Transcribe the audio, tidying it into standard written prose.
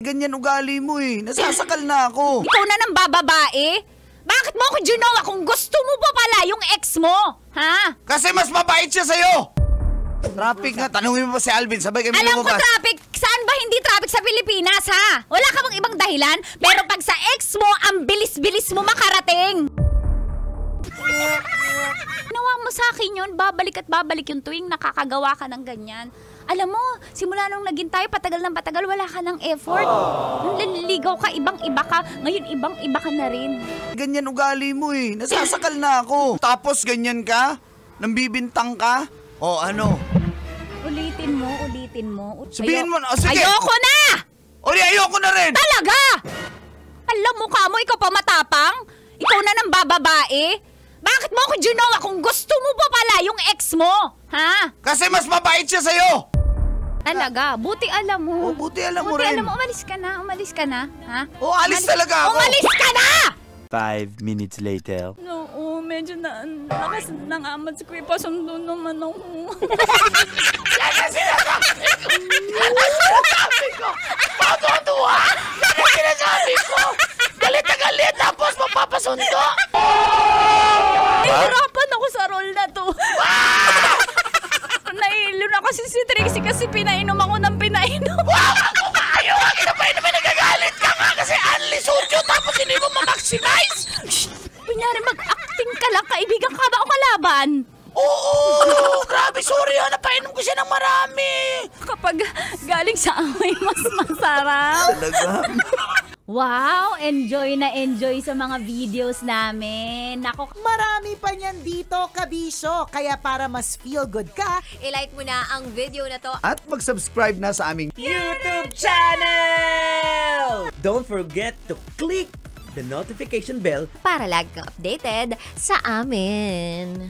Ganyan ugali mo eh. Nasasakal na ako. Ikaw na nang bababae? Bakit mo ako ginawa kung gusto mo pa pala yung ex mo? Ha? Kasi mas mabait siya sa'yo. Traffic nga. Tanungin mo pa si Alvin. Sabay kami Alam ko lumabas. traffic. Saan ba hindi traffic sa Pilipinas, ha? Wala ka bang ibang dahilan? Pero pag sa ex mo, ang bilis-bilis mo makarating. Ginawa mo sa akin yun, babalik at babalik yung tuwing nakakagawa ka ng ganyan. Alam mo, simula nung naging tayo, patagal ng patagal, wala ka ng effort. Nung naliligaw ka, ibang-iba ka. Ngayon, ibang-iba ka na rin. Ganyan ugali mo eh. Nasasakal na ako. Tapos ganyan ka? Nambibintang ka? O ano? Ulitin mo, ulitin mo. Sabihin mo na. O, sige. Ayoko na! O di, ayoko na rin. Talaga! Alam mo ka mo, ikaw pa matapang? Ikaw na nang bababae? Bakit mo ako ginawa kung gusto mo pa pala yung ex mo? Ha? Kasi mas mabait siya sa'yo. Talaga, buti alam mo. O, buti alam mo rin. Buti alam mo, umalis ka na, ha? O, alis talaga ako. Umalis ka na! 5 minutes later. Oo, medyo lakas nangamat si Kuya, pasundo naman ako. Yan ang sinasabi ko. Yan ang sinasabi ko. Matutuwa. Yan ang sinasabi ko. Galit na galit tapos mapapasundo. Nahihirapan ako sa role na to. Nahilo na kasi si Trixie kasi pinainom ako ng pinainom. Ayaw ka kinapainom na nagagalit ka nga kasi unli sudio tapos hindi mo ma-maximize. Kunyari mag-acting ka lang, kaibigan ka ba o kalaban? Oo, grabe, sorry ha, napainom ko siya ng marami. Kapag galing sa amoy, mas masarap. Talaga? Wow, enjoy na enjoy sa mga videos namin. Nako, Marami pa niyan dito, kabisyo. Kaya para mas feel good ka, I-like mo na ang video na to. At mag-subscribe na sa aming YouTube channel! Don't forget to click the notification bell Para lagi kang updated sa amin.